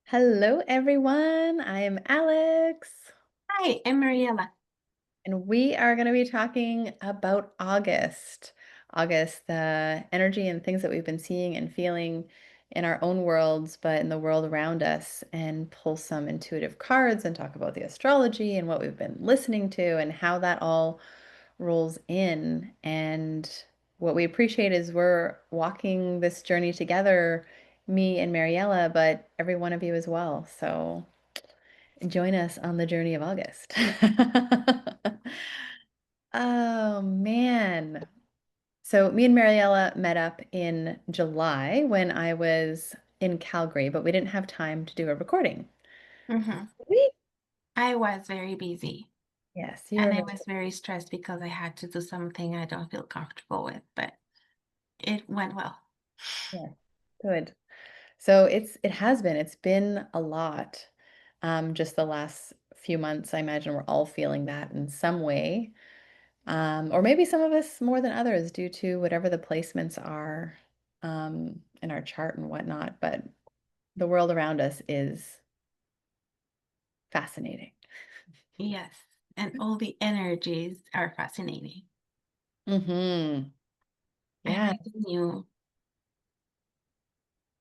Hello, everyone. I am Alex, Hi, I'm Mariella. and we are going to be talking about August. August, the energy and things that we've been seeing and feeling in our own worlds, but in the world around us, and pull some intuitive cards and talk about the astrology and what we've been listening to and how that all rolls in. And what we appreciate is we're walking this journey together, me and Mariella, but every one of you as well. So join us on the journey of August. Oh man. So me and Mariella met up in July when I was in Calgary, but we didn't have time to do a recording. hmm We I was very busy Yes, you and were I very was very stressed because I had to do something I don't feel comfortable with, but it went well. yeah, good. So it's been a lot. Just the last few months, I imagine we're all feeling that in some way. Or maybe some of us more than others due to whatever the placements are in our chart and whatnot. But the world around us is fascinating. Yes, and all the energies are fascinating. Hmm. I Yeah. really knew.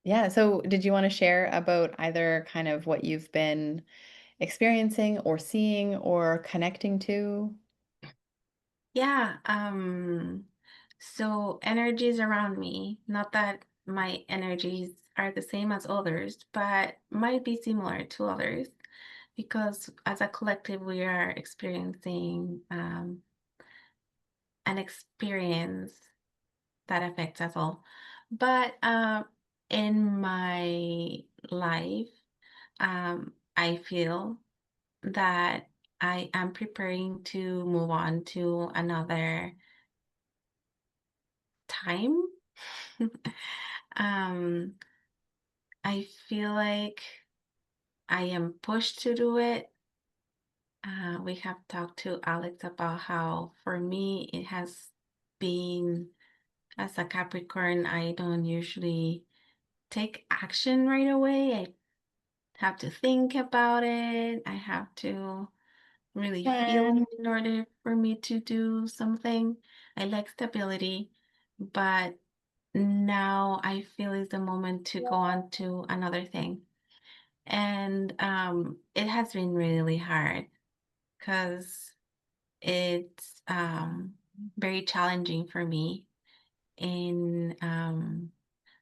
Yeah. So, did you want to share about either kind of what you've been experiencing or seeing or connecting to? Yeah, so energies around me, not that my energies are the same as others, but might be similar to others because as a collective, we are experiencing an experience that affects us all. But in my life, I feel that I am preparing to move on to another time. um, I feel like I am pushed to do it. We have talked to Alex about how, for me, it has been as a Capricorn, I don't usually take action right away. I have to think about it. I have to really feel Plan. it in order for me to do something. I like stability, but now I feel is the moment to go on to another thing. And it has been really hard because it's very challenging for me in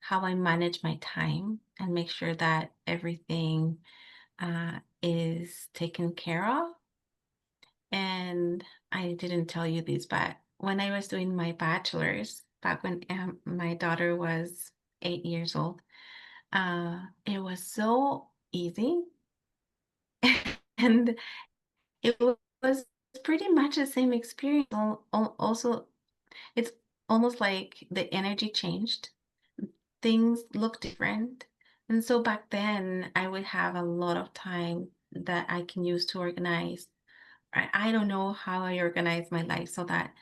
how I manage my time and make sure that everything is taken care of. And I didn't tell you this, but when I was doing my bachelor's, back when my daughter was 8 years old, it was so easy. And it was pretty much the same experience. Also, it's almost like the energy changed. Things look different. And so back then, I would have a lot of time that I can use to organize. I don't know how I organize my life so that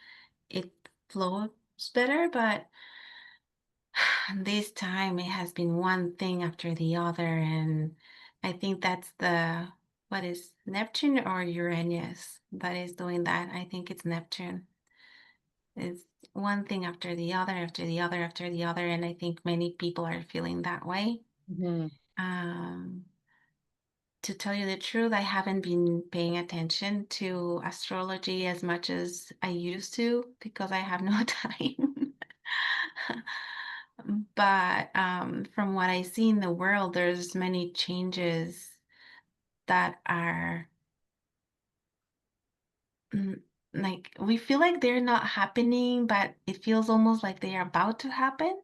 it flows better, but this time it has been one thing after the other. And I think that's what is Neptune or Uranus that is doing that? I think it's Neptune. It's one thing after the other, after the other, after the other. And I think many people are feeling that way. Mhm. Um, to tell you the truth, I haven't been paying attention to astrology as much as I used to because I have no time. But from what I see in the world, there's many changes that are mm, like we feel like they're not happening, but it feels almost like they are about to happen.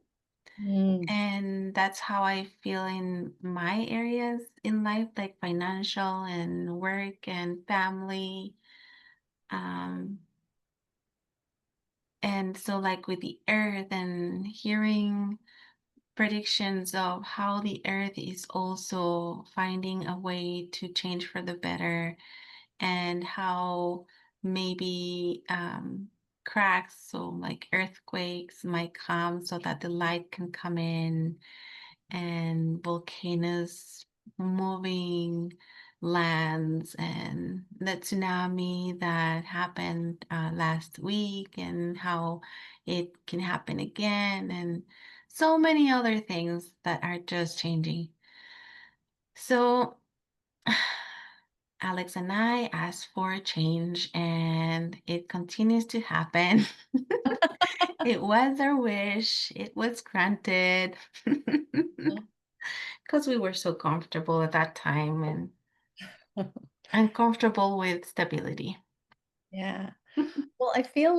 Mm. And that's how I feel in my areas in life, like financial and work and family. Um, and so, like with the earth and hearing predictions of how the earth is also finding a way to change for the better, and how maybe cracks, so like earthquakes, might come so that the light can come in, and volcanoes. moving lands and the tsunami that happened last week and how it can happen again and so many other things that are just changing. So Alex and I asked for a change and it continues to happen. It was our wish. It was granted because we were so comfortable at that time and uncomfortable with stability. Yeah. Well, I feel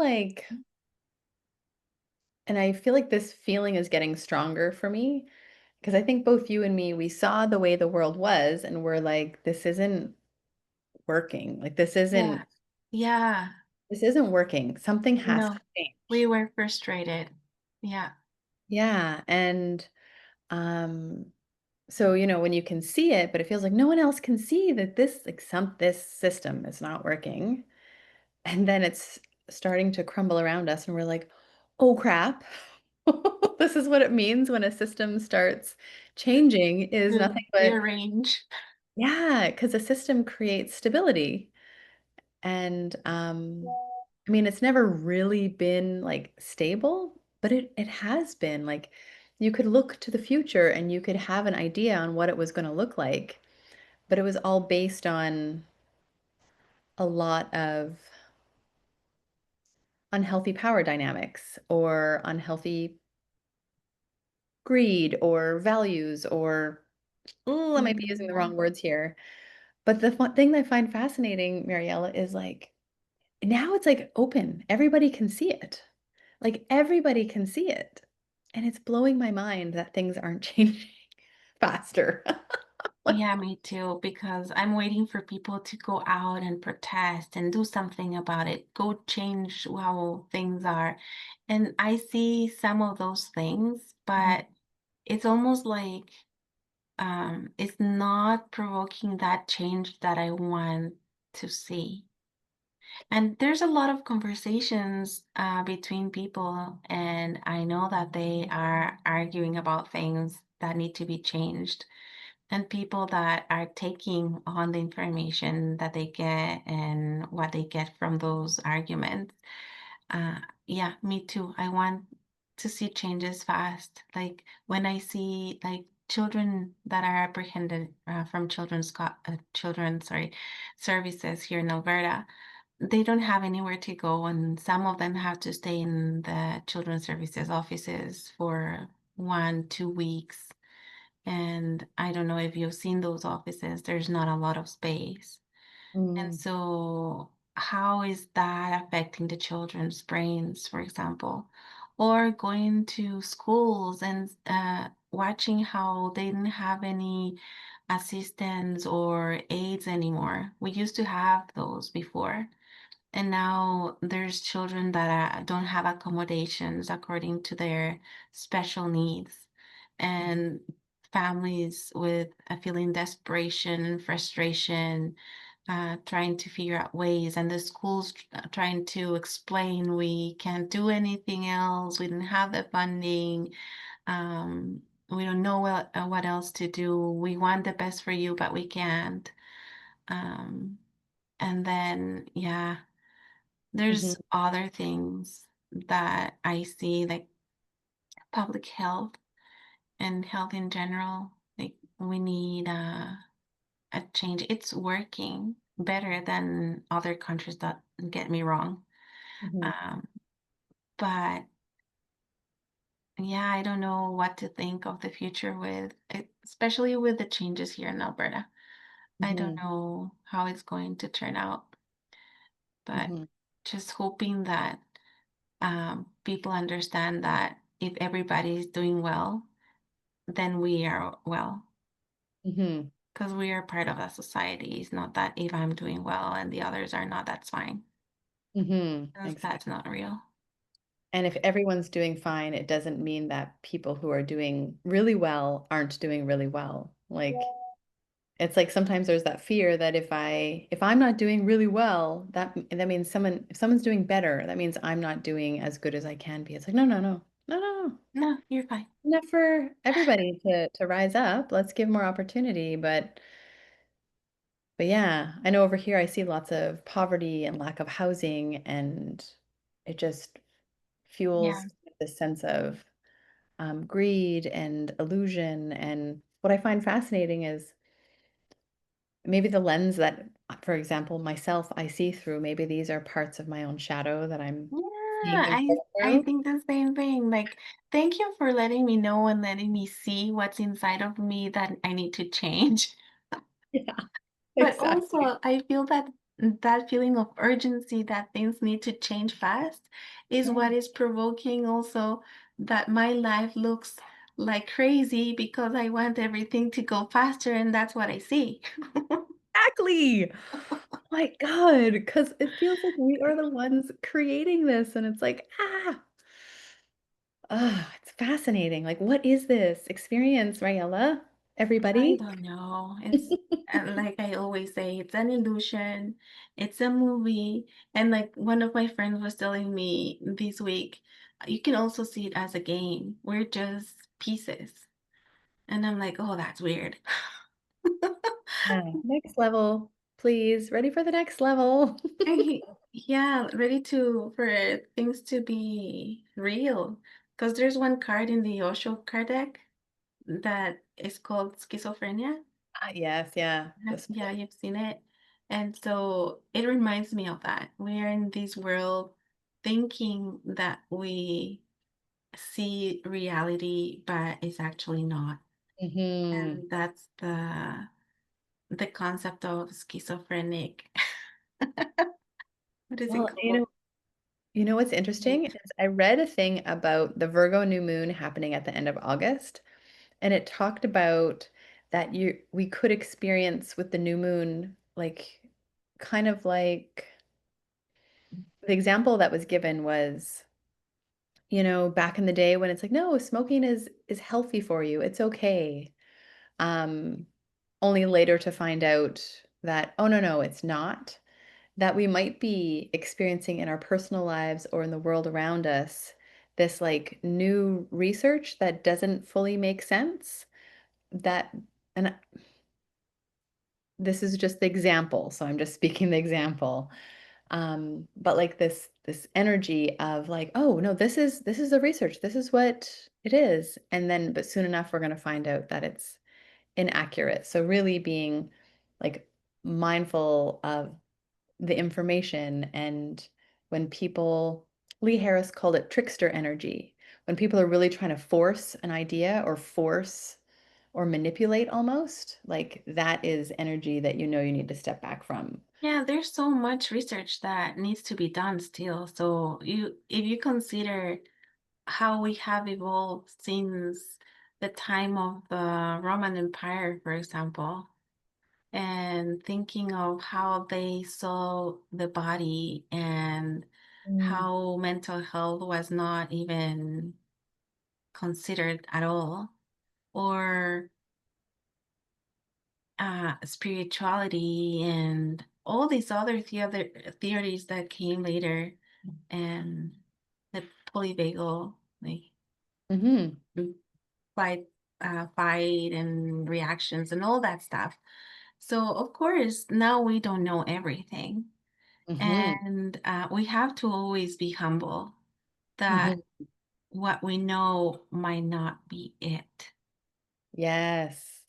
like this feeling is getting stronger for me because I think both you and me, we saw the way the world was and we're like, this isn't working. Like Yeah. Yeah. this isn't working. Something has to No, we change. were frustrated. Yeah. Yeah. And um, so, when you can see it, but it feels like no one else can see that this system is not working. And then it's starting to crumble around us, and we're like, oh crap. This is what it means when a system starts changing is To nothing but, rearrange. yeah, because a system creates stability. And I mean, it's never really been like stable, but it has been like you could look to the future and you could have an idea on what it was going to look like, but it was all based on a lot of unhealthy power dynamics or unhealthy greed or values or, oh, I might be using the Mhm. wrong words here. But the thing that I find fascinating, Mariella, is like now it's like open. Everybody can see it. Like everybody can see it. And it's blowing my mind that things aren't changing faster. Like, Yeah, me too, because I'm waiting for people to go out and protest and do something about it, go change how things are. And I see some of those things, mhm, but it's almost like it's not provoking that change that I want to see. And there's a lot of conversations between people, and I know that they are arguing about things that need to be changed, and people that are taking on the information that they get and what they get from those arguments. Yeah, me too. I want to see changes fast. Like when I see like children that are apprehended from children, sorry, services here in Alberta, they don't have anywhere to go, and some of them have to stay in the children's services offices for 1, 2 weeks. And I don't know if you've seen those offices, there's not a lot of space. And mm, so, how is that affecting the children's brains, for example? Or going to schools and watching how they didn't have any assistants or aides anymore. We used to have those before. And now there's children that don't have accommodations according to their special needs. And families with a feeling desperation, frustration, trying to figure out ways, and the schools trying to explain we can't do anything else, we didn't have the funding, we don't know what else to do. We want the best for you, but we can't. Um, and then, yeah, mhm, there's other things that I see, like public health and health in general. Like we need a change. It's working better than other countries, that get me wrong. mhm, Um, but yeah, I don't know what to think of the future with it, especially with the changes here in Alberta. I don't mhm, know how it's going to turn out, but mhm, just hoping that people understand that if everybody is doing well, then we are well, mhm, because we are part of a society. It's not that if I'm doing well and the others are not, that's fine. mhm, 'Cause that's exactly. not real. And if everyone's doing fine, it doesn't mean that people who are doing really well aren't doing really well. Like it's like sometimes there's that fear that if I'm not doing really well, that means if someone's doing better, that means I'm not doing as good as I can be. It's like, no, no, no. No, no, no. No, you're fine. Enough for everybody to rise up. Let's give more opportunity, but yeah, I know over here I see lots of poverty and lack of housing, and it just fuels Yeah. this sense of greed and illusion. And what I find fascinating is maybe the lens that, for example, myself, I see through, maybe these are parts of my own shadow that I'm Yeah, seeing the I world I through. think the same thing. Like, thank you for letting me know and letting me see what's inside of me that I need to change. Yeah, But exactly. also, I feel that that feeling of urgency that things need to change fast is Yeah, what is provoking also that my life looks like crazy because I want everything to go faster, and that's what I see. exactly. My God, because it feels like we are the ones creating this, and it's like, it's fascinating. Like, what is this experience, Rayella? I Everybody? don't know. It's like I always say, it's an illusion. It's a movie. And like one of my friends was telling me this week, you can also see it as a game. We're just pieces. And I'm like, oh, that's weird. Yeah, next level, please. Ready for the next level. Yeah, ready to for things to be real. Because there's one card in the Osho card deck that is called schizophrenia. Yes, yeah. Yeah, you've seen it. And so it reminds me of that. We're in this world thinking that we see reality, but it's actually not. Hmm. And that's the concept of schizophrenic. What is it Well, called? you know what's interesting Right. is I read a thing about the Virgo new moon happening at the end of August, and it talked about that we could experience with the new moon, like kind of like the example that was given was, back in the day when it's like, no, smoking is healthy for you. It's okay. Um, Only later to find out that, oh no, no, it's not. That we might be experiencing in our personal lives or in the world around us this like new research that doesn't fully make sense. That, and this is just the example, so I'm just speaking the example. But like this energy of like, oh no, this is the research, this is what it is, and then but soon enough we're going to find out that it's inaccurate. So really being like mindful of the information. And when people, Lee Harris called it trickster energy, when people are really trying to force an idea or force or manipulate almost, like that is energy that you need to step back from. Yeah, there's so much research that needs to be done still. So if you consider how we have evolved since the time of the Roman Empire, for example, and thinking of how they saw the body and Mm. how mental health was not even considered at all, or spirituality and all these other theories that came later, and the polyvagal, like Hmm. mm, fight and reactions and all that stuff. So of course now we don't know everything, Hmm. and we have to always be humble that Hmm. what we know might not be it. Yes,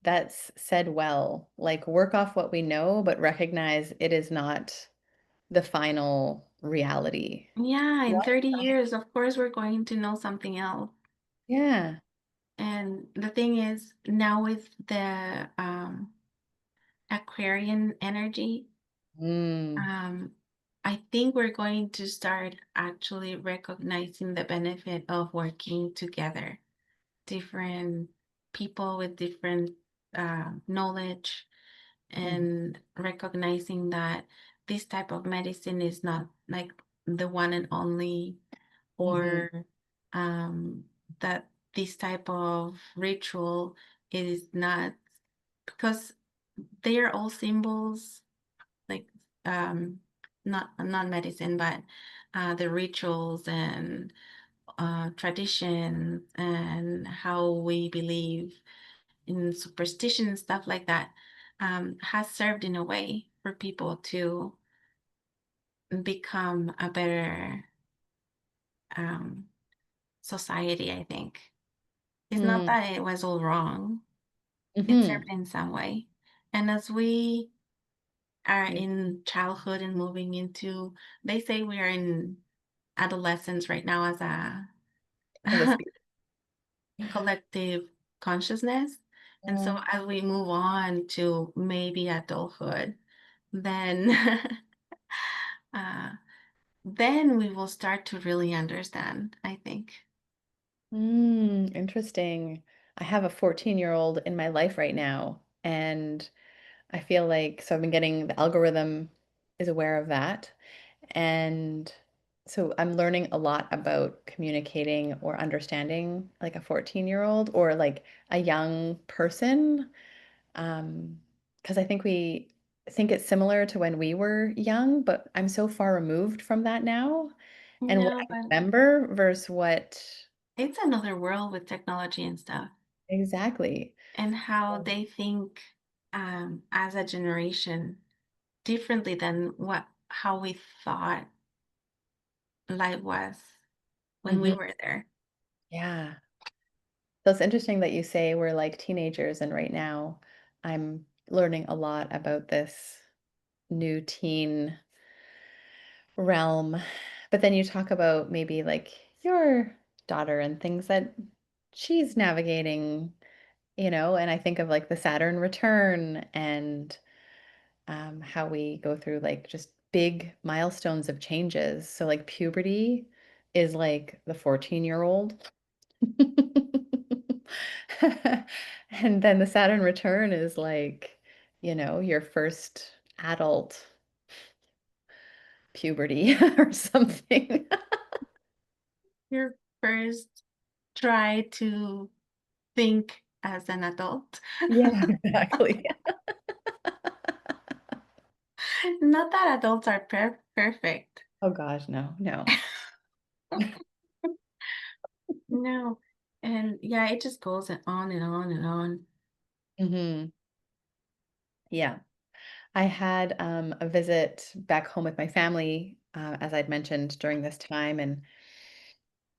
that's said well. Like work off what we know, but recognize it is not the final reality. Yeah, in What? 30 years, of course, we're going to know something else. Yeah. And the thing is, now with the Aquarian energy, Mm. um, I think we're going to start actually recognizing the benefit of working together. Different people with different knowledge, Mhm. and recognizing that this type of medicine is not like the one and only, Mhm. or um, that this type of ritual is not, because they are all symbols, like not medicine, but the rituals and traditions and how we believe in superstition and stuff like that, has served in a way for people to become a better um, society, I think. It's not Mm. that it was all wrong, it served Hmm. in some way. And as we are Yeah. in childhood and moving into, they say we are in adolescence right now as a As a speaker. collective consciousness. And so Mm. as we move on to maybe adulthood, then uh, then we will start to really understand, I think. Interesting. I have a 14-year-old in my life right now, and I feel like so I've been getting the algorithm is aware of that. And so I'm learning a lot about communicating or understanding like a 14-year-old or like a young person. Because I think we think it's similar to when we were young, but I'm so far removed from that now. And what No, I but remember versus what it's another world with technology and stuff, exactly. and how they think as a generation differently than what how we thought life was when we Hmm. were there. Yeah. So it's interesting that you say we're like teenagers, and right now I'm learning a lot about this new teen realm. But then you talk about maybe like your daughter and things that she's navigating, and I think of like the Saturn return and how we go through like just big milestones of changes. So, like, puberty is like the 14-year-old. And then the Saturn return is like, your first adult puberty or something. Your first try to think as an adult. Yeah, exactly. Not that adults are perfect. Oh gosh, no, no. No. And yeah, it just goes on and on and on. Hmm. Yeah. I had a visit back home with my family, as I'd mentioned during this time. And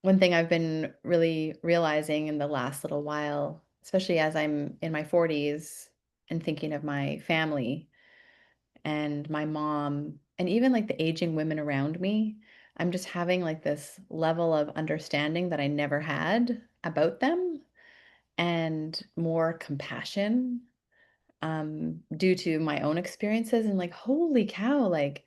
one thing I've been really realizing in the last little while, especially as I'm in my 40s and thinking of my family and my mom, and even like the aging women around me, I'm just having like this level of understanding that I never had about them and more compassion due to my own experiences. And like, holy cow, like,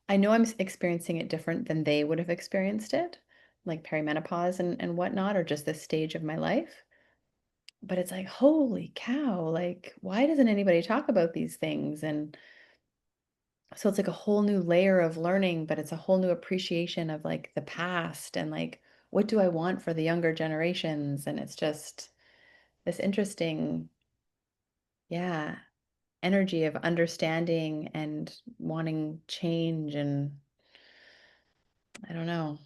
I know I'm experiencing it different than they would have experienced it, like perimenopause and whatnot, or just this stage of my life. But it's like, holy cow, like, why doesn't anybody talk about these things? And so it's like a whole new layer of learning, but it's a whole new appreciation of like the past and like, what do I want for the younger generations? And it's just this interesting, yeah, energy of understanding and wanting change. And I don't know.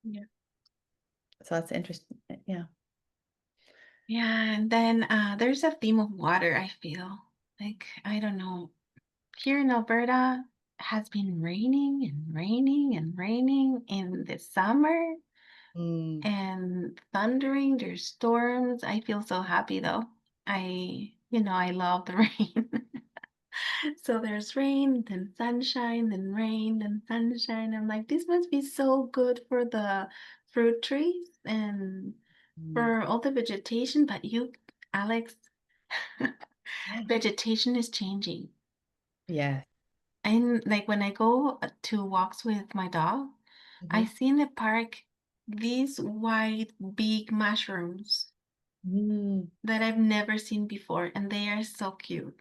Yeah. So that's interesting. Yeah. Yeah, and then there's a theme of water, I feel. Like, I don't know. Here in Alberta has been raining and raining and raining in the summer Mm. and thundering. There's storms. I feel so happy though. I love the rain. So there's rain, then sunshine, then rain, then sunshine. I'm like, this must be so good for the fruit trees and Mm. for all the vegetation. But Alex, Yeah. vegetation is changing. Yes. And like when I go to walks with my dog, I Mhm. see in the park these white big mushrooms Mm. that I've never seen before, and they are so cute.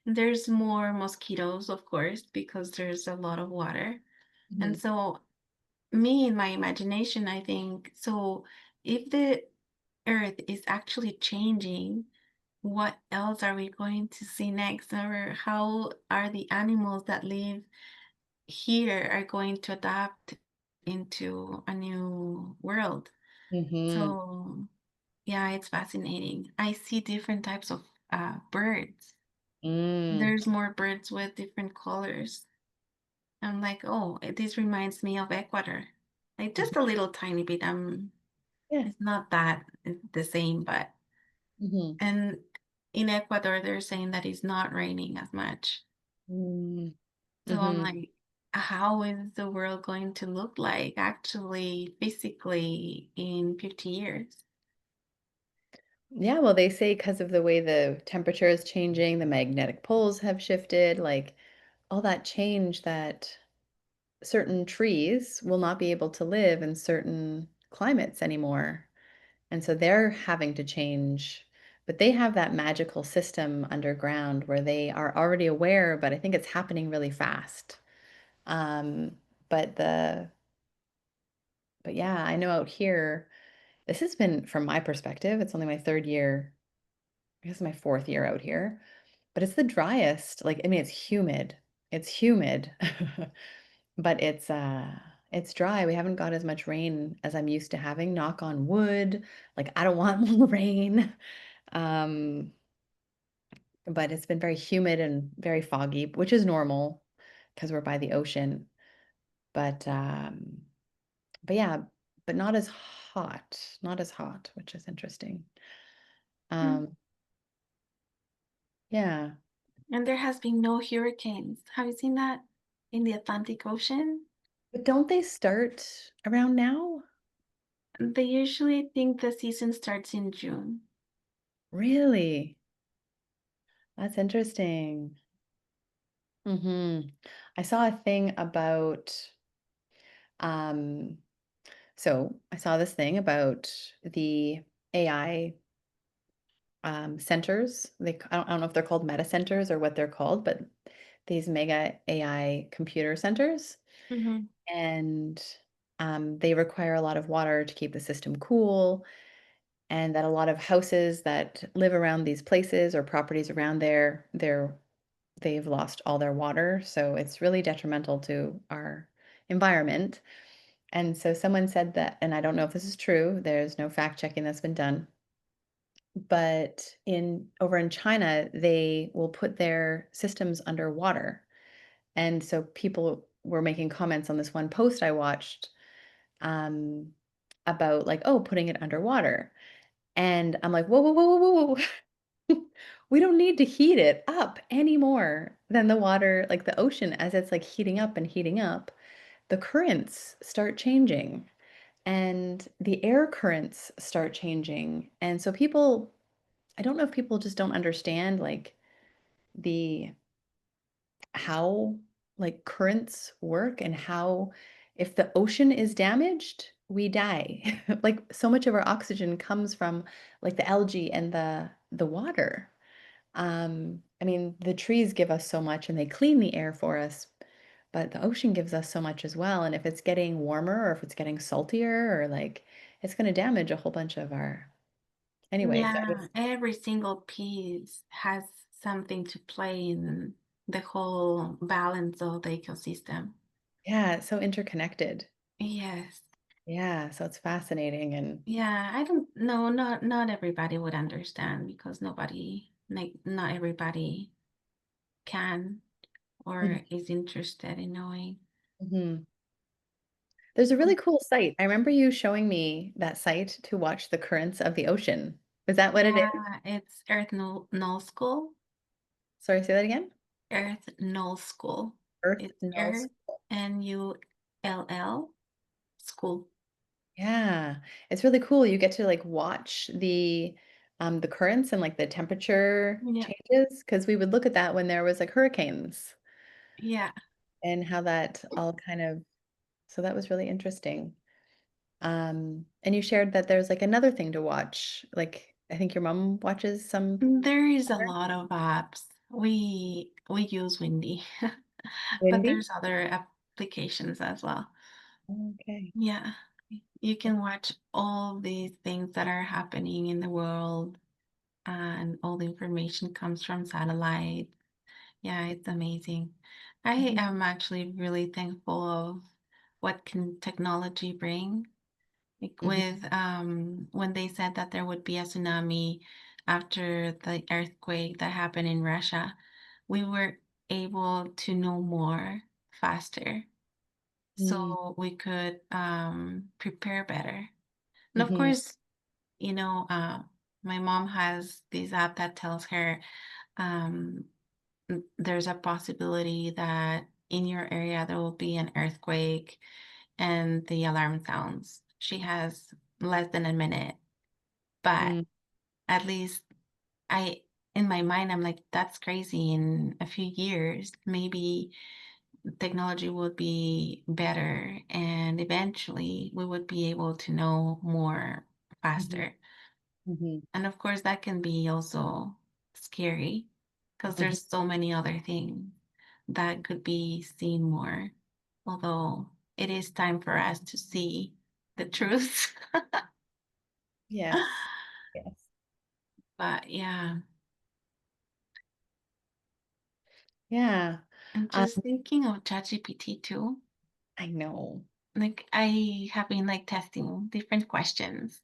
There's more mosquitoes, of course, because there's a lot of water. And Mhm. so, me in my imagination, I think so. If the earth is actually changing, what else are we going to see next? Or how are the animals that live here are going to adapt into a new world. Mhm. So yeah, it's fascinating. I see different types of birds. Mm. There's more birds with different colors. I'm like, oh, this reminds me of Ecuador. Like Mhm. just a little tiny bit. Yeah. It's not that the same, but Mhm. and in Ecuador they're saying that it's not raining as much. Mm. So I'm Mhm. like, how is the world going to look like actually physically in 50 years? Yeah, well, they say because of the way the temperature is changing, the magnetic poles have shifted, like, all that change that certain trees will not be able to live in certain climates anymore. And so they're having to change, but they have that magical system underground where they are already aware, but I think it's happening really fast. Um, but the but yeah, I know out here, this has been from my perspective, it's only my 3rd year, I guess my 4th year out here, but it's the driest. Like, I mean, it's humid, but it's dry. We haven't got as much rain as I'm used to having, knock on wood. Like, I don't want more rain. Um, but it's been very humid and very foggy, which is normal because 'cause we're by the ocean. But, um, but yeah, but not as hot, which is interesting. Mm. Um, yeah. And there has been no hurricanes. Have you seen that in the Atlantic Ocean? But don't they start around now? They usually think the season starts in June. Really? That's interesting. Mhm. I saw a thing about, um so I saw this thing about the AI, centers. I don't know if they're called meta centers or what they're called, but these mega AI computer centers, Mhm. and, they require a lot of water to keep the system cool, and that a lot of houses that live around these places or properties around there, they've lost all their water, so it's really detrimental to our environment. And so someone said that, and I don't know if this is true, there's no fact checking that's been done, but in over in China, they will put their systems underwater. And so people were making comments on this one post I watched, um, about like, oh, putting it underwater. And I'm like, whoa, whoa, whoa, whoa, whoa, whoa. We don't need to heat it up any more than the water, like the ocean, as it's like heating up and heating up, the currents start changing and the air currents start changing. And so people, I don't know if people just don't understand like the how like currents work and how if the ocean is damaged, we die. Like so much of our oxygen comes from like the algae and the water. I mean, the trees give us so much and they clean the air for us, but the ocean gives us so much as well. And if it's getting warmer or if it's getting saltier or like it's going to damage a whole bunch of our anyways. I Yeah, was every single piece has something to play in the whole balance of the ecosystem. yeah, it's so interconnected. Yes. Yeah, so it's fascinating and Yeah, I don't know, not everybody would understand because nobody like not everybody can or is interested in knowing. mhm. There's a really cool site. I remember you showing me that site to watch the currents of the ocean. Is that what it is? Yeah, it's Null School. Sorry, say that again? Earth Null School. Earth It's Nulls. Earth Null School. Yeah, it's really cool. You get to like watch the currents and like the temperature Yeah, changes because we would look at that when there was like hurricanes yeah. and how that all kind of so that was really interesting. And you shared that there's like another thing to watch. Like I think your mom watches some There is a other lot of apps. We use Windy, but windy. there's other applications as well. Okay. Yeah. You can watch all these things that are happening in the world, and all the information comes from satellite. Yeah, it's amazing. I Mhm. am actually really thankful of what can technology bring. Like Mhm. with when they said that there would be a tsunami after the earthquake that happened in Russia, we were able to know more faster, Mm. so we could prepare better. And of Mhm. course, you know, my mom has this app that tells her um, there's a possibility that in your area there will be an earthquake and the alarm sounds. She has less than a minute, but Mm. at least I, in my mind, I'm like, that's crazy. In a few years, maybe technology would be better and eventually we would be able to know more Mhm. faster. Mhm. And of course, that can be also scary because Mhm. there's so many other things that could be seen more. Although it is time for us to see the truth. Yes. Yes. But yeah, Yeah. I'm Um, just thinking of ChatGPT too. I know. Like I have been like testing different questions.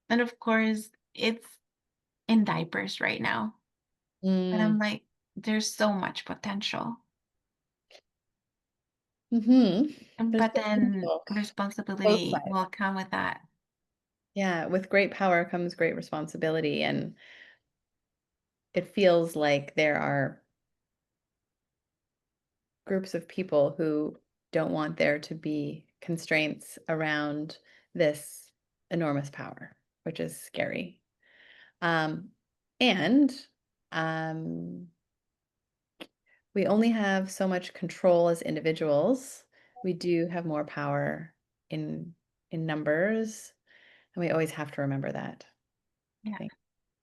And of course, it's in diapers right now. But I'm Mm. like, there's so much potential. Mhm. There's But then potential. Both responsibility sides. will come with that. Yeah, with great power comes great responsibility, and it feels like there are groups of people who don't want there to be constraints around this enormous power, which is scary. Um, and um, we only have so much control as individuals. We do have more power in numbers, and we always have to remember that, I Yeah, think.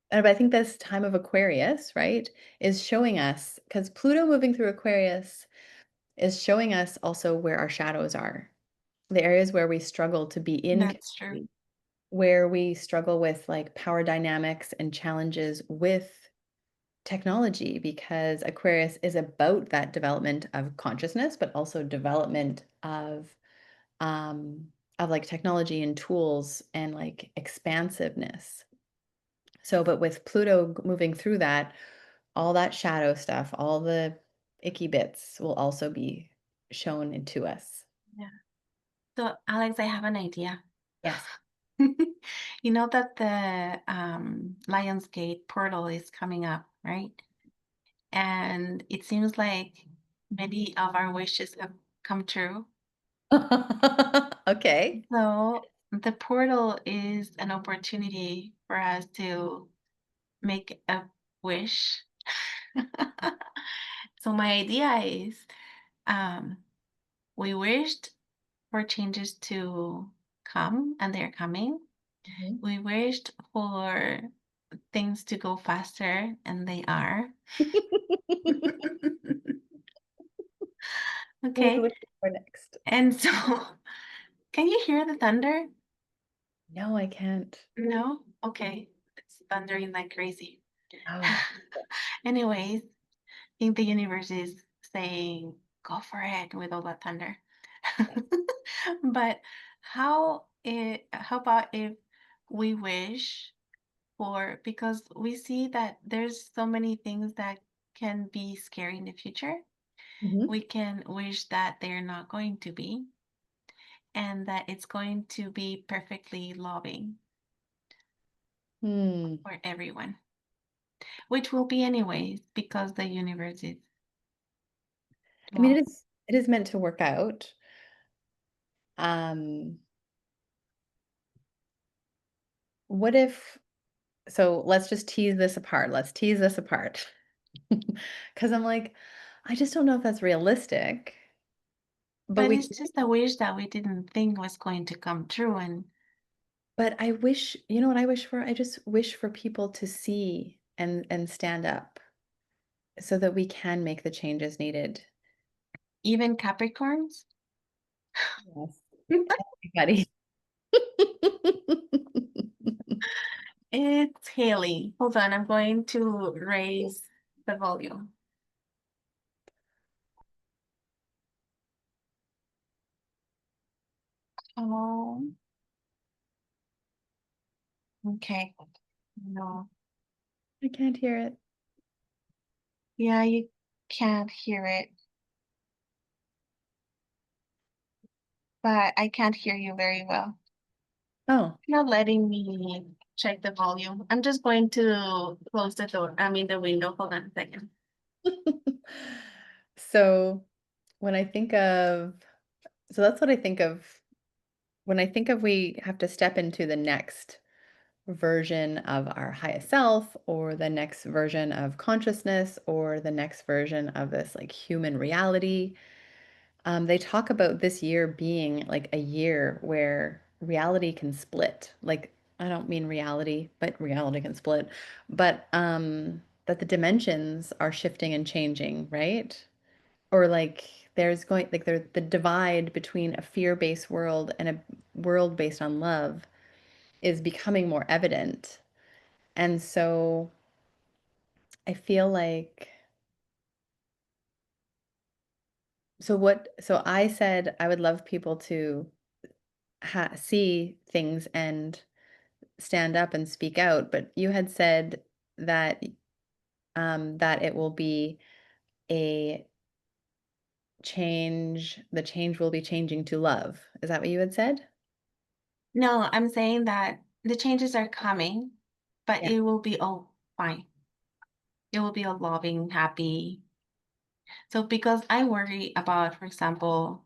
But I think this time of Aquarius, right, is showing us because Pluto moving through Aquarius is showing us also where our shadows are, the areas where we struggle to be in that's true. community, where we struggle with like power dynamics and challenges with technology, because Aquarius is about that development of consciousness, but also development of like technology and tools and like expansiveness. So, but with Pluto moving through that, all that shadow stuff, all the icky bits will also be shown into us. Yeah. So, Alex, I have an idea. Yes. You know that the Lionsgate portal is coming up, right? And it seems like many of our wishes have come true. Okay. So the portal is an opportunity for us to make a wish. So my idea is um, we wished for changes to come and they're coming. Mhm. We wished for things to go faster and they are. What are you Okay. wishing for next? And so can you hear the thunder? No, I can't. No? Okay. It's thundering like crazy. Oh. Anyways, I think the universe is saying, go for it with all that thunder. Yes. But how about if we wish for, because we see that there's so many things that can be scary in the future. Mhm. We can wish that they're not going to be and that it's going to be perfectly loving Hmm. for everyone, which will be anyways because the universe is I mean, love. it is meant to work out. Um, what if so let's just tease this apart. Let's tease this apart. Because I'm like, I just don't know if that's realistic. But But we it's can, just a wish that we didn't think was going to come true. And but I wish, you know what I wish for? I just wish for people to see and stand up so that we can make the changes needed. even Capricorns, Yes. Everybody. it's Haley. Hold on, I'm going to raise the volume. Oh, okay. No. I can't hear it. Yeah, you can't hear it, but I can't hear you very well. Oh. Not letting me check the volume. I'm just going to close the door. I mean the window. Hold on a second. So when I think of so that's what I think of when I think of we have to step into the next version of our highest self or the next version of consciousness or the next version of this like human reality. They talk about this year being like a year where reality can split. Like, I don't mean reality, but reality can split. But that the dimensions are shifting and changing, right? Or like there's going like there's the divide between a fear-based world and a world based on love is becoming more evident. And so I feel like so I said I would love people to see things and stand up and speak out, but you had said that that it will be a the change will be changing to love. Is that what you had said? No, I'm saying that the changes are coming, but Yeah. it will be all fine. It will be a loving, happy. So because I worry about, for example,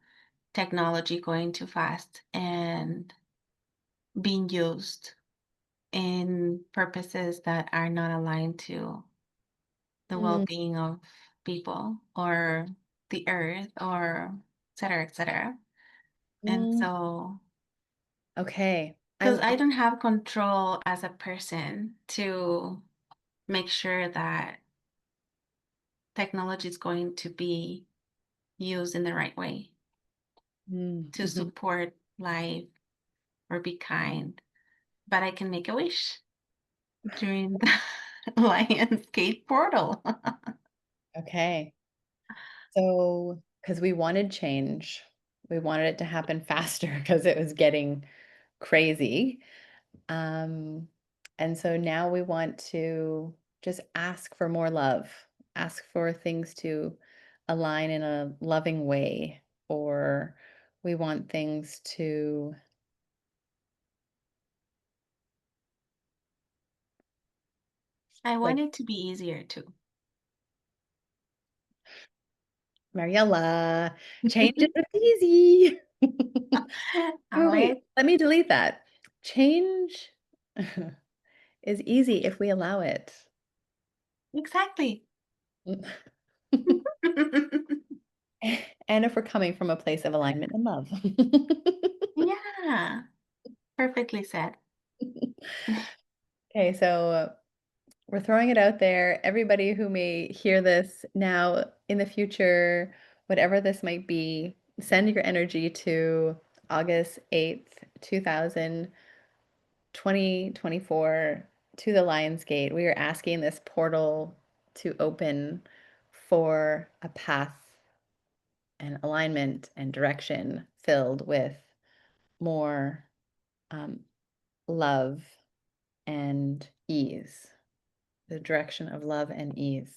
technology going too fast and being used in purposes that are not aligned to the Mm, well-being of people or the earth or et cetera, et cetera. And mm, so, okay. I because love I don't have control as a person to make sure that technology is going to be used in the right way to mhm. support life or be kind, but I can make a wish during the Lionsgate portal. Okay. So, because we wanted change, we wanted it to happen faster because it was getting crazy. Um, and so now we want to just ask for more love, ask for things to align in a loving way, or we want things to, I like, want it to be easier too. Mariella, change is easy. Wait, wait, Alex, let me delete that. Change is easy if we allow it. exactly. And if we're coming from a place of alignment and love. Yeah, perfectly said. Okay, so we're throwing it out there. Everybody who may hear this now in the future, whatever this might be, send your energy to August 8th, 2024 to the Lionsgate. We are asking this portal to open for a path and alignment and direction filled with more um, love and ease, the direction of love and ease.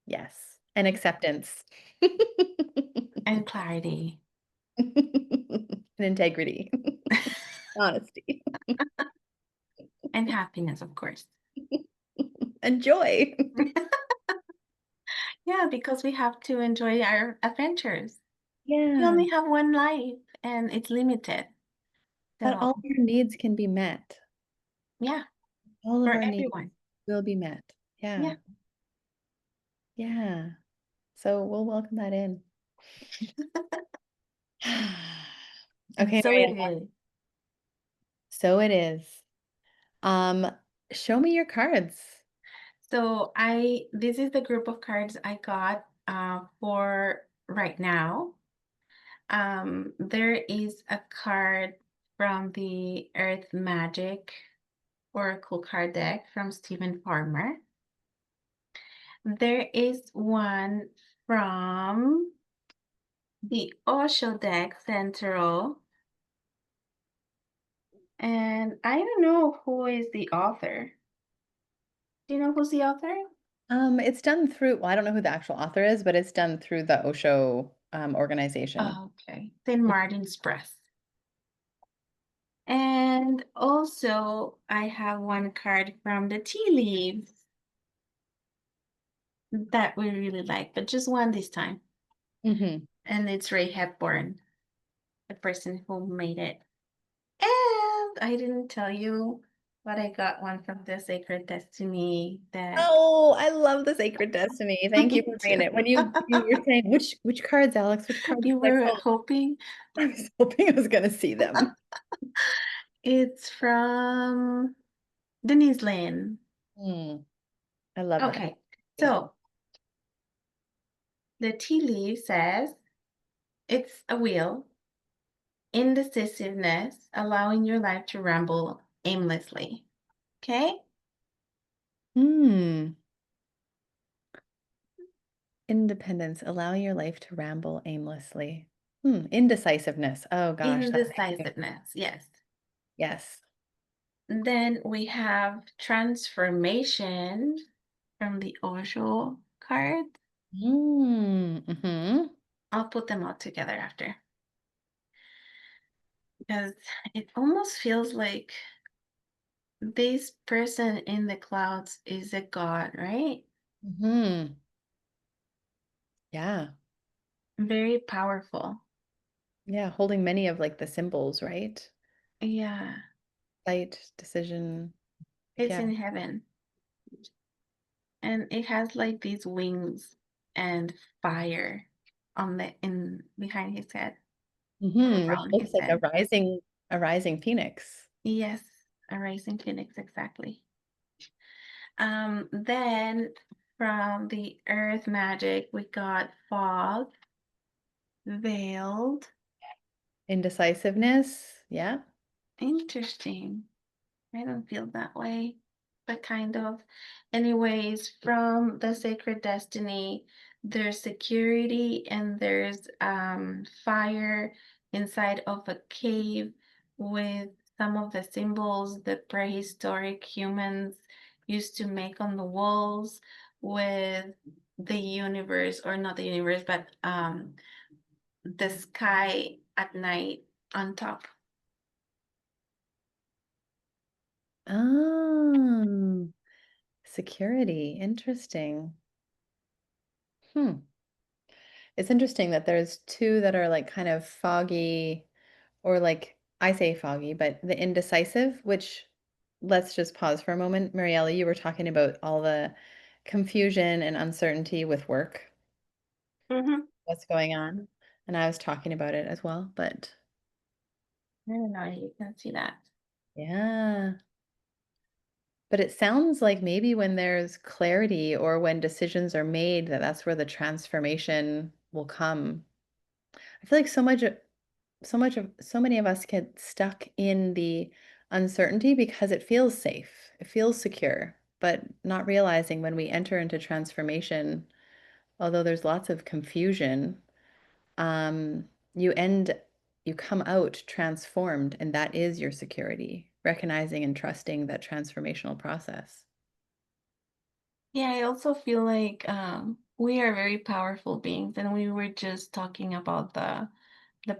Yes, and acceptance. And clarity. And integrity. Honesty. And happiness, of course. And joy. Yeah, because we have to enjoy our adventures. We Yeah, only have one life and it's limited. but So, all of your needs can be met. yeah, All of for our needs everyone. will be met. Yeah. Yeah, yeah. So we'll welcome that in. And Okay, so it Maria. is. So it is. Um, show me your cards. So this is the group of cards I got for right now. There is a card from the Earth Magic Oracle card deck from Stephen Farmer. There is one from the Osho deck Central, and I don't know who is the author. Do you know who's the author? It's done through, well, I don't know who the actual author is, but it's done through the Osho organization. Oh, okay. St. Martin's Press. And also, I have one card from the tea leaves that we really like, but just one this time. Hmm. And it's Ray Hepburn, the person who made it. And I didn't tell you, but I got one from the Sacred Destiny deck. Oh, I love the Sacred Destiny. Thank you Me for bringing too. it. When you were saying which cards, Alex, which cards You should I were pull? hoping. I was hoping I was going to see them. It's from Denise Lynn. Hmm. I love that. Okay, Yeah. so the tea leaf says it's a wheel, indecisiveness, allowing your life to ramble aimlessly. Okay? Hmm. Independence, allowing your life to ramble aimlessly. Hmm. Indecisiveness. Oh gosh, that hit me. Indecisiveness, yes. Yes. Then we have transformation from the Osho card. Mm-hmm. I'll put them all together after because it almost feels like this person in the clouds is a god, right? Mm-hmm. Yeah. Very powerful. Yeah. Holding many of like the symbols, right? Yeah, Sight, decision. Like, it's yeah. in heaven. And it has like these wings and fire on the in behind his head or Mm-hmm. Which around looks his like head. a rising phoenix. Yes, a rising phoenix, exactly. Then from the earth magic, we got fog, veiled. Indecisiveness. Yeah. Interesting. I don't feel that way, but kind of. Anyways, from the sacred destiny, there's security and there's fire inside of a cave with some of the symbols the prehistoric humans used to make on the walls with the universe, or not the universe, but the sky at night on top. Oh, security. Interesting. Hmm. It's interesting that there's two that are like kind of foggy, or like I say foggy, but the indecisive, which let's just pause for a moment. Mariella, you were talking about all the confusion and uncertainty with work, Mhm. what's going on. And I was talking about it as well, but I don't know, you can see that. yeah. But it sounds like maybe when there's clarity or when decisions are made, that's where the transformation will come. I feel like so many of us get stuck in the uncertainty because it feels safe, it feels secure, but not realizing when we enter into transformation, although there's lots of confusion, um, you end, you come out transformed, and that is your security, recognizing and trusting that transformational process. Yeah, I also feel like we are very powerful beings, and we were just talking about the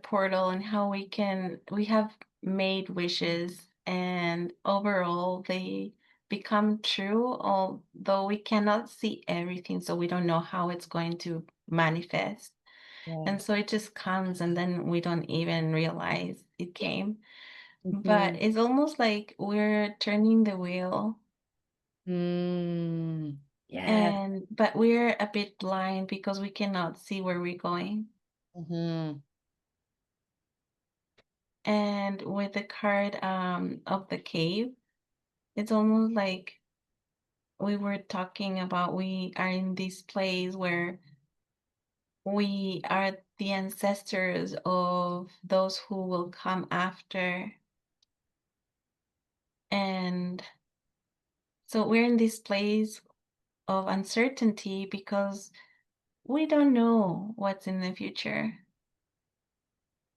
portal and how we have made wishes, and overall they become true, although we cannot see everything, so we don't know how it's going to manifest. Yeah. And so it just comes, and then we don't even realize it came. But Hmm. it's almost like we're turning the wheel. Mm. Yes. And but we're a bit blind because we cannot see where we're going. Hmm. And with the card of the cave, it's almost like we were talking about we are in this place where we are the ancestors of those who will come after. And so we're in this place of uncertainty because we don't know what's in the future.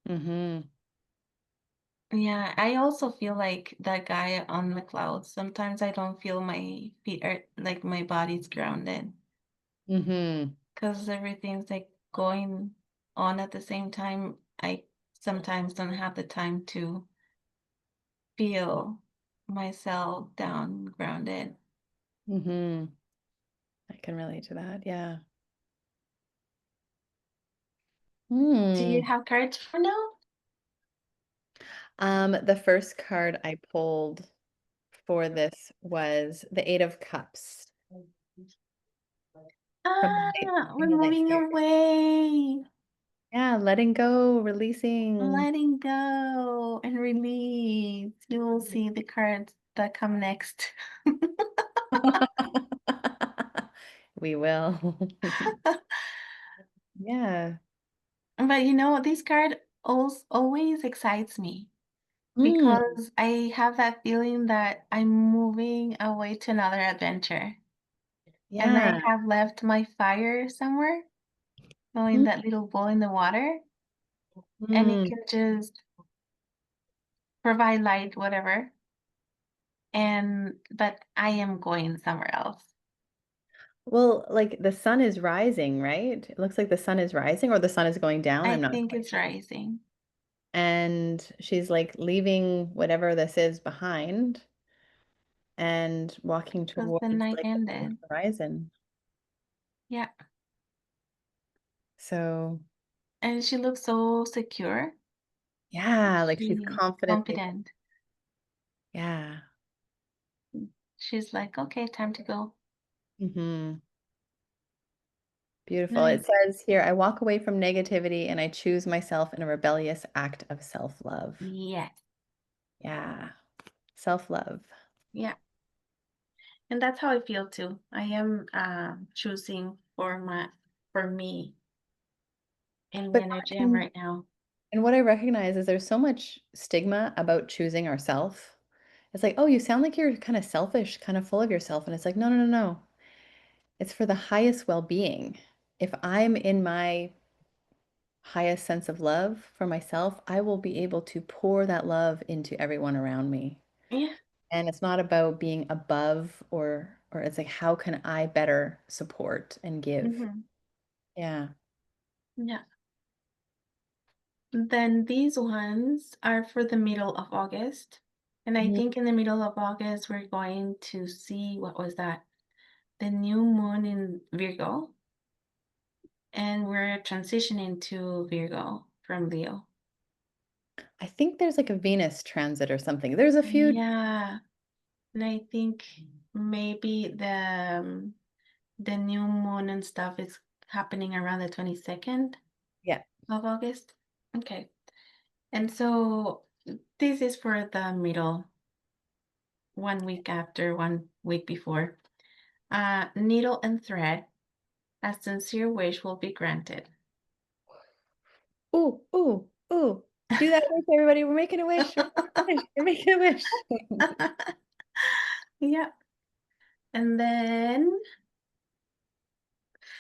Mhm. Yeah, I also feel like that guy on the clouds. Sometimes I don't feel my feet are like my body's grounded Mhm. because everything's like going on at the same time. I sometimes don't have the time to feel myself down, grounded. Mhm. I can relate to that. Yeah. Do you Hmm. have cards for now? The first card I pulled for this was the 8 of Cups from the Knight Ah, we're from the Knights moving Tarot. away. Yeah, letting go, releasing. Letting go and release. You will see the cards that come next. We will. Yeah. But this card always excites me Mm, because I have that feeling that I'm moving away to another adventure. And I yeah. have left my fire somewhere, knowing Mm, that little ball in the water, and it mm. can just provide light, whatever. But I am going somewhere else. Well, like, the sun is rising, right? It looks like the sun is rising or the sun is going down, I I'm not think quite it's sure. rising. And she's, like, leaving whatever this is behind and walking Because the towards, night like, the new ended. horizon. Yeah. So, And she looks so secure. yeah, like, she's She confidently confident. yeah. She's like, okay, time to go. Mhm. Beautiful. Nice. It says here, "I walk away from negativity and I choose myself in a rebellious act of self-love." Yes. Yeah, self-love. Yeah. And that's how I feel too. I am choosing for me in the But energy I'm and right now. and what I recognize is there's so much stigma about choosing ourself. It's like, "Oh, you sound like you're kinda selfish, kinda full of yourself," and it's like, "No, no, no, no. It's for the highest well-being." If I'm in my highest sense of love for myself, I will be able to pour that love into everyone around me. Yeah. And it's not about being above or it's like, how can I better support and give? Hmm. Yeah. Yeah. Then these ones are for the middle of August. And I Mhm. think in the middle of August, we're going to see what was that? The new moon in Virgo. And we're transitioning to Virgo from Leo. I think there's like a Venus transit or something. There's a few. Yeah. And I think maybe the new moon and stuff is happening around the 22nd Yeah. of August. Okay. And so this is for the middle, 1 week after, 1 week before. Needle and thread, a sincere wish will be granted. Ooh, ooh, ooh. Do that wish, everybody. We're making a wish. We're making a wish. We're making a wish. Yeah. And then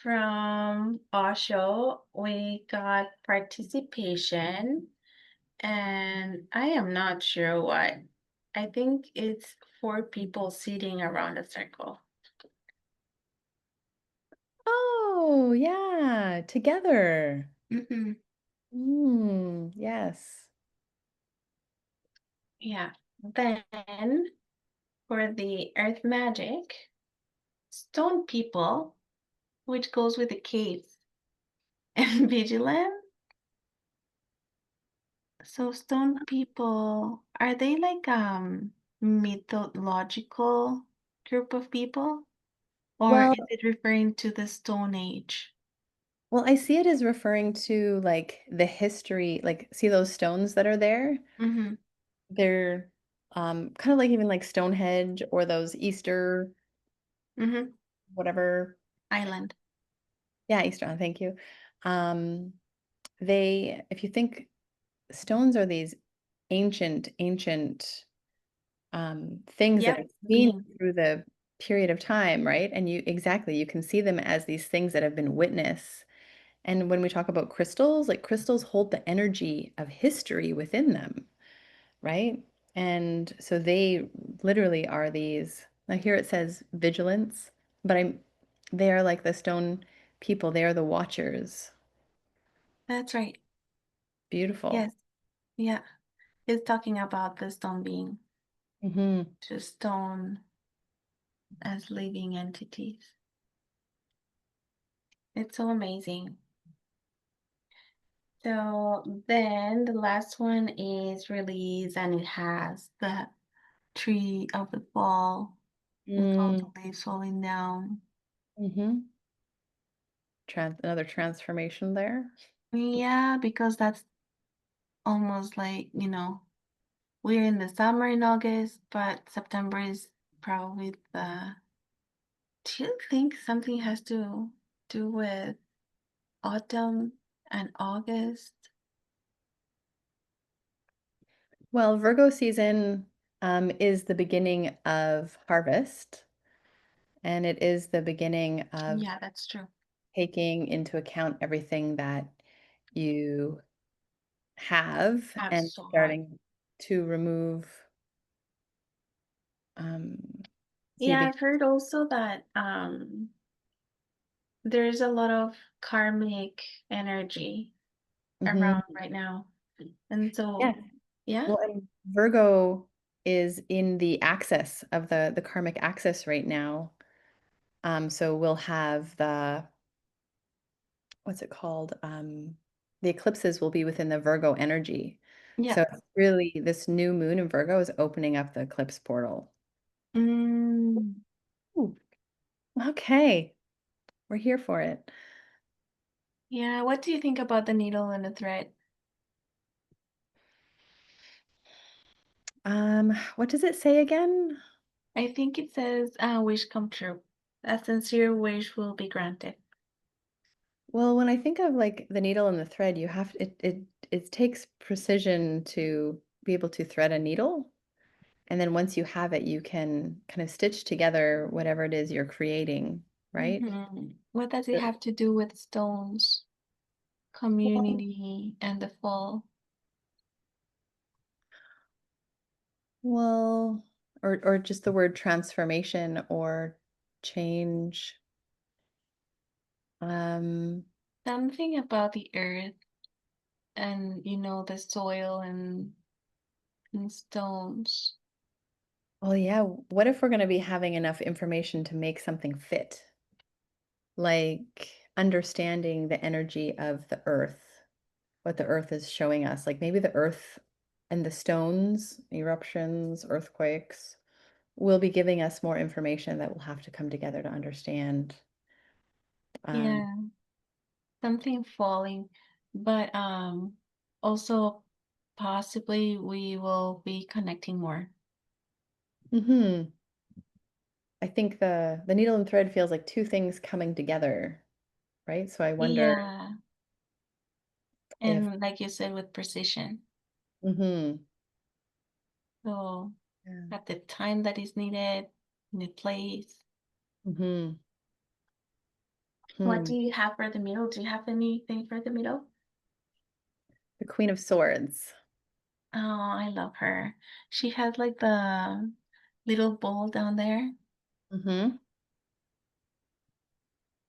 from Osho, we got participation, and I am not sure what. I think it's four people sitting around a circle. Oh, yeah. Together. Hmm. Yes. Yeah. Then for the earth magic, stone people, which goes with the caves, and vigilant. So stone people, are they like mythological group of people? Or Well, is it referring to the Stone Age? I see it as referring to like the history, like see those stones that are there? Mhm, They're, kind of like even like Stonehenge or those Easter mhm. whatever. Island. Yeah, Easter, thank you. Um, they if you think stones are these ancient, things that Yep, have been being. through the period of time, right? And you exactly, you can see them as these things that have been witnessed And when we talk about crystals, like crystals hold the energy of history within them, right? And so they literally are these. Now here it says vigilance, but they are like the stone people. They are the watchers. That's right. Beautiful. Yes. Yeah. It's talking about the stone being Hmm. to stone as living entities. It's so amazing. So then the last one is release, and it has the tree of the fall with all Mm, the leaves falling down. hmm. Another transformation there. Yeah, because that's almost like, we're in the summer in August, but September is probably the. Do you think something has to do with autumn and August? Well, Virgo season is the beginning of harvest, and it is the beginning of Yeah, that's true. taking into account everything that you have Have and so much. starting to remove. So you Yeah, begin. I've heard also that there's a lot of karmic energy around Mhm. right now. And Yes. so, yeah, Well, and Virgo is in the axis of the karmic axis right now. So we'll have what's it called? The eclipses will be within the Virgo energy. yeah. So it's really this new moon in Virgo is opening up the eclipse portal. Mm, Ooh, okay, we're here for it. yeah. What do you think about the needle and the thread? What does it say again? I think it says, wish come true. A sincere wish will be granted. Well, when I think of like the needle and the thread, it takes precision to be able to thread a needle. And then once you have it, you can kind of stitch together whatever it is you're creating, right? What does it have to do with stones, Well, community, and the fall? well, or just the word transformation or change. Um, Something about the earth and, the soil and stones. well, yeah, what if we're going to be having enough information to make something fit? Like understanding the energy of the earth, what the earth is showing us. Like maybe the earth and the stones, eruptions, earthquakes, will be giving us more information that will have to come together to understand. Um, Yeah, something falling, but also possibly we will be connecting more. mhm. I think the needle and thread feels like two things coming together, right? So I wonder Yeah, if, and like you said, with precision. mhm, So yeah, at the time that is needed, in the place. mhm, What hmm. do you have for the middle? Do you have anything for the middle? The Queen of Swords. Oh, I love her. She has like the little bowl down there. Mhm.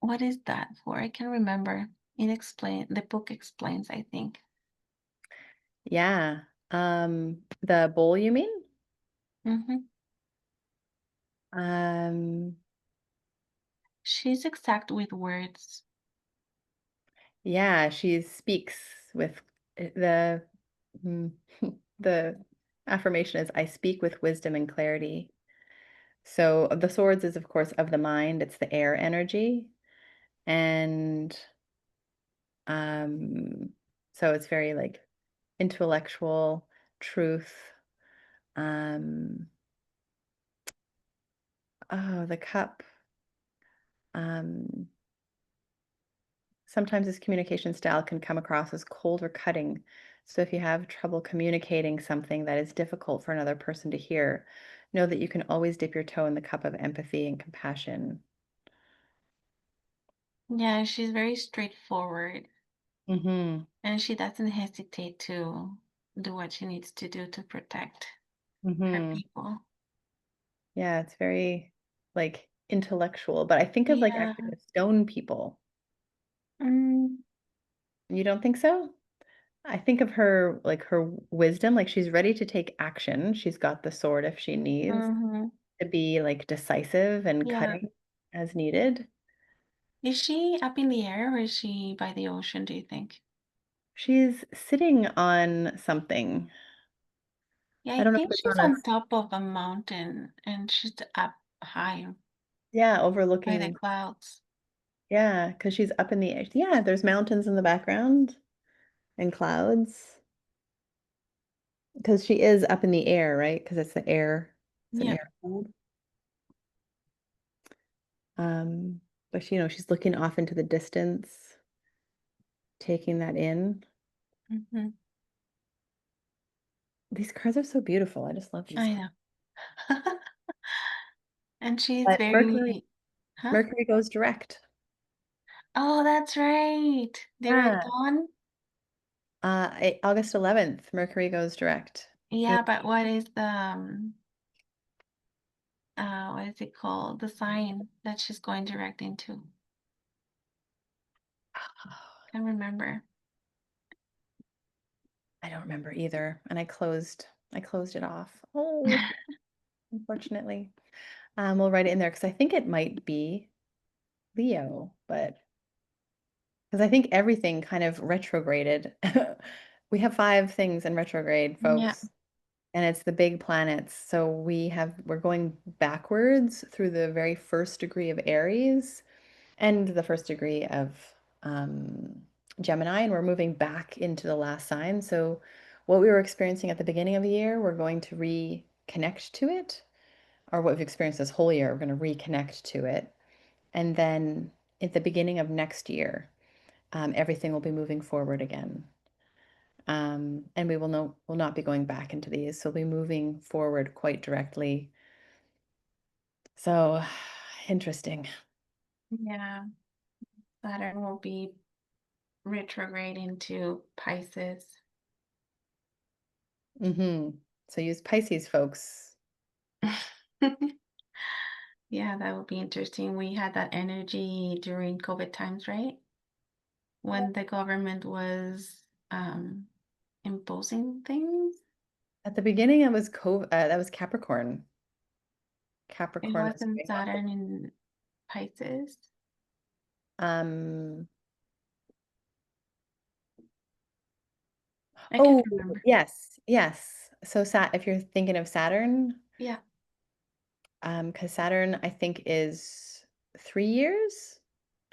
What is that for? I can't remember. The book explains, I think. Yeah. The bowl, you mean? Hmm. Um, She's exact with words. yeah, she speaks with mm, the affirmation is I speak with wisdom and clarity. So the swords is of course of the mind, it's the air energy. And um so it's very like intellectual truth. Um oh, the cup. Um Sometimes this communication style can come across as cold or cutting. So if you have trouble communicating something that is difficult for another person to hear, know that you can always dip your toe in the cup of empathy and compassion. Yeah, she's very straightforward Mhm. and she doesn't hesitate to do what she needs to do to protect her Mhm. people. Yeah, it's very, like, intellectual, but I think of, like, Yeah. actually the stone people. Mm, You don't think so? I think of her, like, her wisdom, like, she's ready to take action. She's got the sword if she needs mhm. to be, like, decisive and Yeah. cutting as needed. Is she up in the air or is she by the ocean, do you think? She's sitting on something. Yeah, I I don't know if think it's she's on a on top of a mountain and she's up high yeah, by the overlooking clouds. yeah, because she's up in the air. Yeah, there's mountains in the background and clouds. Because she is up in the air, right? Because it's the air it's an Yeah. air cloud. Um, but she, she's looking off into the distance, taking that in. Hmm. These cards are so beautiful. I just love these I cards. know. And she's But Mercury very, huh? Mercury goes direct. Oh, that's right. Direct Yeah. on? August 11th, Mercury goes direct. Yeah, but what is the what is it called? The sign that she's going direct into. Can't remember. I don't remember either, and I closed it off. Oh, unfortunately. We'll write it in there because I think it might be Leo, but because I think everything kind of retrograded. We have 5 things in retrograde, Yeah. folks, and it's the big planets. So we're going backwards through the very first degree of Aries and the first degree of um, Gemini, and we're moving back into the last sign. So what we were experiencing at the beginning of the year, we're going to reconnect to it, or what we've experienced this whole year, we're going to reconnect to it. And then at the beginning of next year, everything will be moving forward again. And we will not be going back into these. So we'll be moving forward quite directly. So interesting. Yeah. Saturn will be retrograde into Pisces. So use Pisces, folks. Yeah, that would be interesting. We had that energy during COVID times, right? When the government was imposing things. At the beginning, it was that was Capricorn. It Capricorn was wasn't going off. Saturn in Pisces. Um, I can't oh, remember. yes, yes. So if you're thinking of Saturn, Yeah. because Saturn, I think, is 3 years,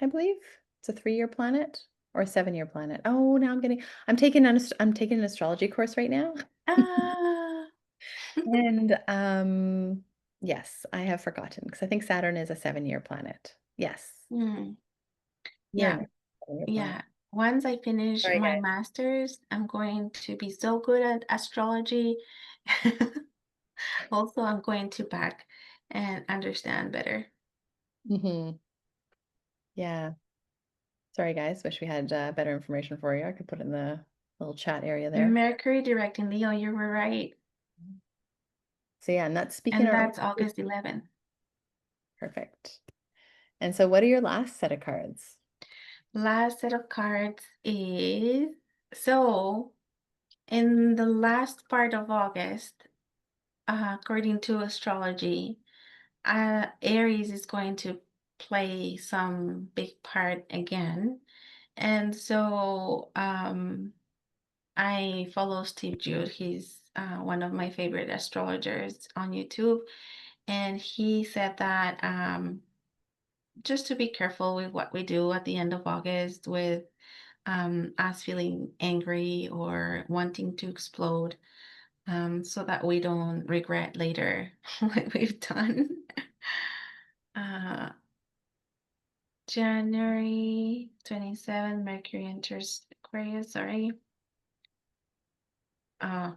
I believe. It's a 3-year planet or a 7-year planet. Oh, now I'm taking an astrology course right now. Ah. And yes, I have forgotten because I think Saturn is a 7-year planet. Yes. Hmm. Yeah. Uranus, 7-year planet. Yeah. Once I finish Sorry, my guys. master's, I'm going to be so good at astrology. Also, I'm going to back and understand better. Hmm. Yeah. Sorry, guys. Wish we had better information for you. I could put it in the little chat area there. Mercury direct in Leo, you were right. So yeah, and that's speaking And our own that's August 11th. perfect. And so what are your last set of cards? Last set of cards is so in the last part of August, according to astrology, Aries is going to play some big part again. And so I follow Steve Jude. He's one of my favorite astrologers on YouTube. And he said that just to be careful with what we do at the end of August with us feeling angry or wanting to explode so that we don't regret later what we've done. Uh, January 27, Mercury enters Aquarius. Sorry. Uh,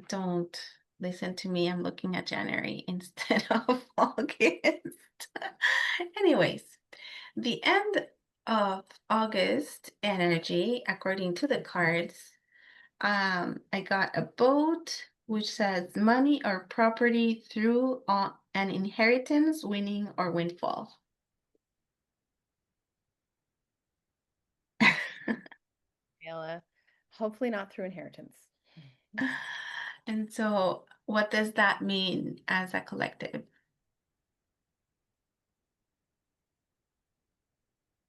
don't listen to me. I'm looking at January instead of August. Anyways, the end. of August energy, according to the cards, I got a boat, which says money or property through an inheritance, winning, or windfall. Mariella. Hopefully not through inheritance. And so, what does that mean as a collective?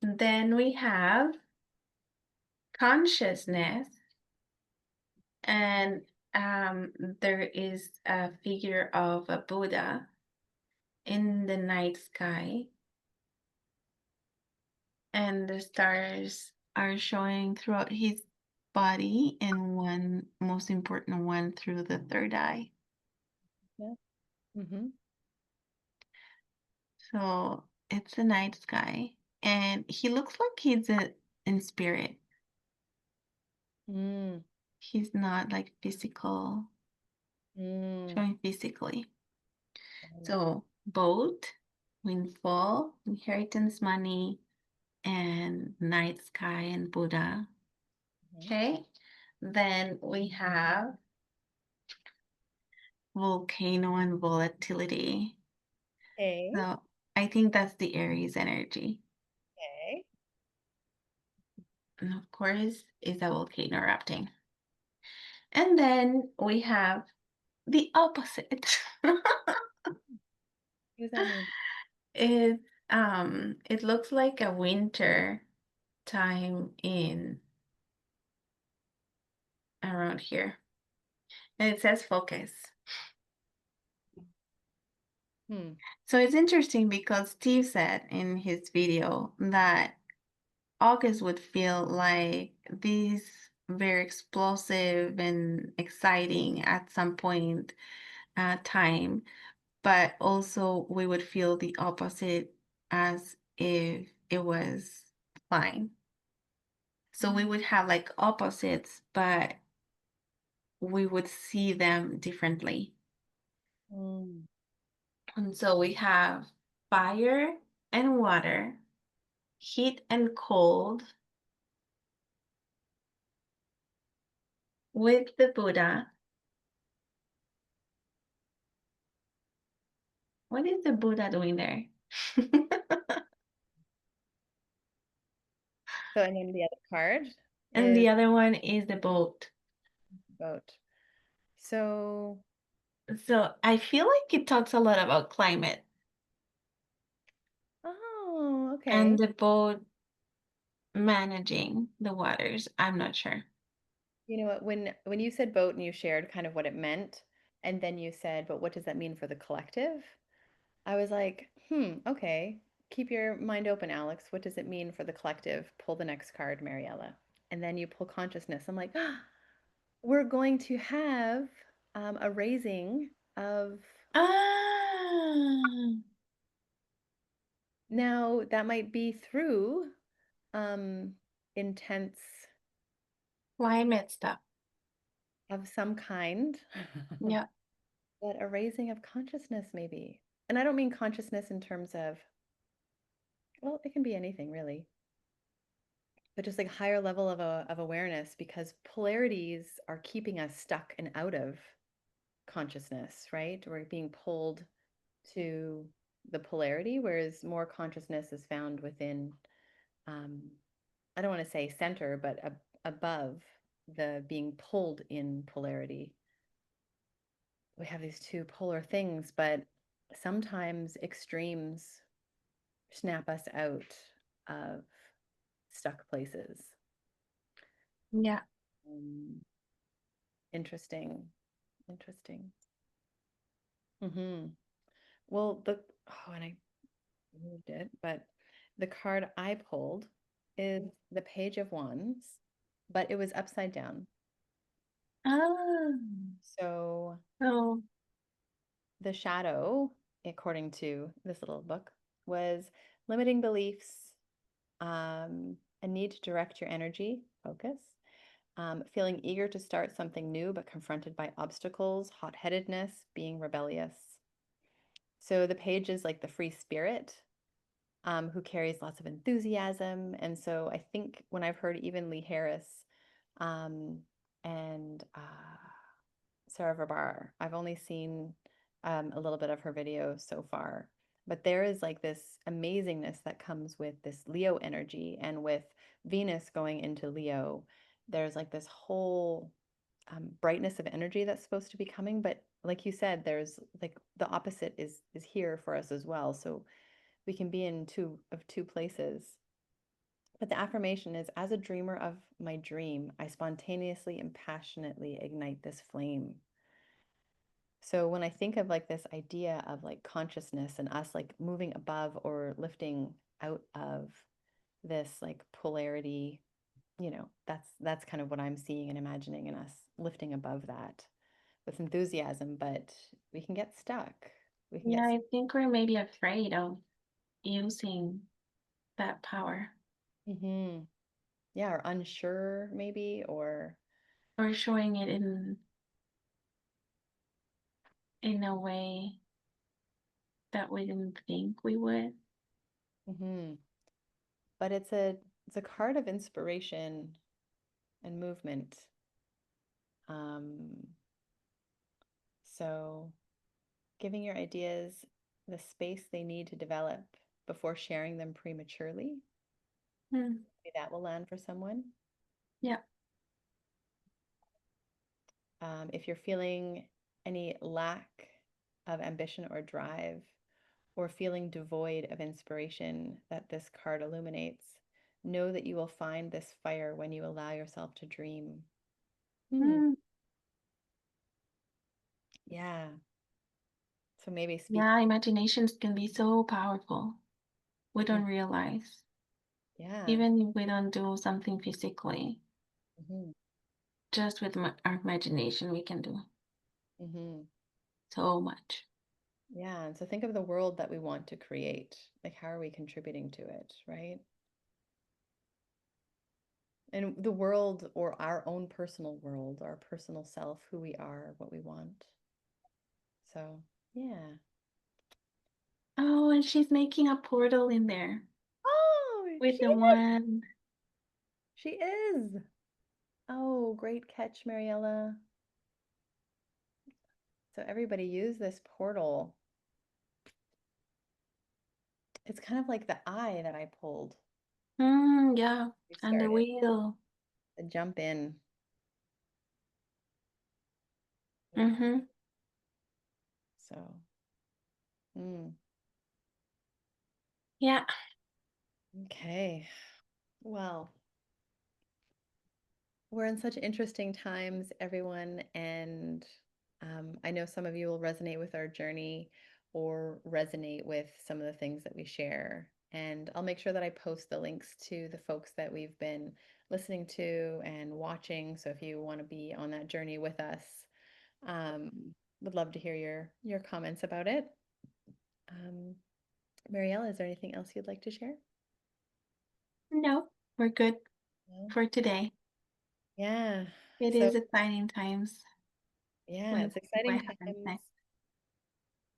Then we have consciousness, and there is a figure of a Buddha in the night sky, and the stars are showing throughout his body, and one most important one through the third eye. Yeah. Mm-hmm. So it's the night sky, and he looks like in spirit. Mm, He's not like physical, mm. showing physically. Right. So boat, windfall, inheritance money, and night sky and Buddha. Mhm. Okay. Then we have volcano and volatility. Okay. So I think that's the Aries energy. Okay. And of course, is a volcano erupting. And then we have the opposite. What does that mean? it it looks like a winter time in around here. And it says focus. Hmm. So it's interesting because Steve said in his video that August would feel like this very explosive and exciting at some point time, but also we would feel the opposite as if it was fine. So we would have like opposites, but we would see them differently. Mm. And so we have fire and water, heat and cold with the Buddha. What is the Buddha doing there? So, and then the other card And the is other one is the boat. boat. So, So I feel like it talks a lot about climate oh, and okay. the boat managing the waters. I'm not sure. You know what? When you said boat and you shared kind of what it meant, and then you said, but what does that mean for the collective? I was like, okay. Keep your mind open, Alex. What does it mean for the collective? Pull the next card, Mariella. And then you pull consciousness. I'm like, we're going to have a raising of. Ah, Now, that might be through um, intense climate stuff. of some kind, Yeah. but a raising of consciousness, maybe. And I don't mean consciousness in terms of, well, it can be anything really, but just like higher level of awareness because polarities are keeping us stuck and out of consciousness, right? We're being pulled to the polarity, whereas more consciousness is found within, um, I don't want to say center, but above the being pulled in polarity. We have these two polar things, but sometimes extremes snap us out of stuck places. Yeah. Um, interesting. Interesting. Hmm. Well, and I moved it, but the card I pulled is the Page of Wands, but it was upside down. Ah, So so the shadow, according to this little book, was limiting beliefs, a need to direct your energy, focus, feeling eager to start something new but confronted by obstacles, hot-headedness, being rebellious. So the page is like the free spirit, who carries lots of enthusiasm. And so I think when I've heard even Lee Harris um, and Sarah Verbar, I've only seen a little bit of her video so far. But there is like this amazingness that comes with this Leo energy, and with Venus going into Leo, there's like this whole brightness of energy that's supposed to be coming. But like you said, there's like the opposite is here for us as well. So we can be in two places. But the affirmation is, as a dreamer of my dream, I spontaneously and passionately ignite this flame. So when I think of like this idea of like consciousness and us like moving above or lifting out of this like polarity, that's kind of what I'm seeing and imagining in us lifting above that with enthusiasm, but we can get stuck. We can Yeah, get I think we're maybe afraid of using that power hmm yeah, or unsure maybe, or or showing it in a way that we didn't think we would. hmm but it's a card of inspiration and movement. Um, so giving your ideas the space they need to develop before sharing them prematurely. Hmm. Maybe that will land for someone. Yeah. If you're feeling any lack of ambition or drive, or feeling devoid of inspiration that this card illuminates, know that you will find this fire when you allow yourself to dream. Hmm. Hmm. Yeah. So maybe speak. Yeah, imaginations can be so powerful. We Mm, don't realize. yeah. Even if we don't do something physically, hmm just with our imagination, we can do hmm so much. Yeah. And so think of the world that we want to create. Like, how are we contributing to it, right? And the world, or our own personal world, our personal self, who we are, what we want. So, yeah. Oh, and she's making a portal in there Oh, with she the is. one. She is. Oh, great catch, Mariella. So everybody use this portal. It's kind of like the eye that I pulled. Mm, yeah, We and the started wheel. the jump in. Yeah. Mm-hmm. So, mm, Yeah. okay. Well, we're in such interesting times, everyone, and I know some of you will resonate with our journey or resonate with some of the things that we share. And I'll make sure that I post the links to the folks that we've been listening to and watching. So if you want to be on that journey with us, would love to hear your comments about it. Um, Marielle, is there anything else you'd like to share? No, we're good No? for today. Yeah. It So is exciting times. yeah, We'll it's see exciting what happens times. next.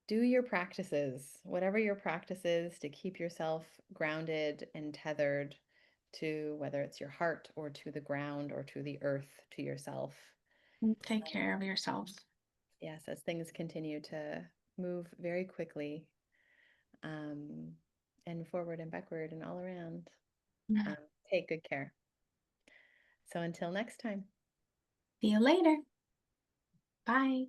Do your practices, whatever your practice is, to keep yourself grounded and tethered to whether it's your heart or to the ground or to the earth, to yourself. And take care of yourselves. Yes, as things continue to move very quickly, um, and forward and backward and all around. Um, take good care. So until next time. See you later. Bye.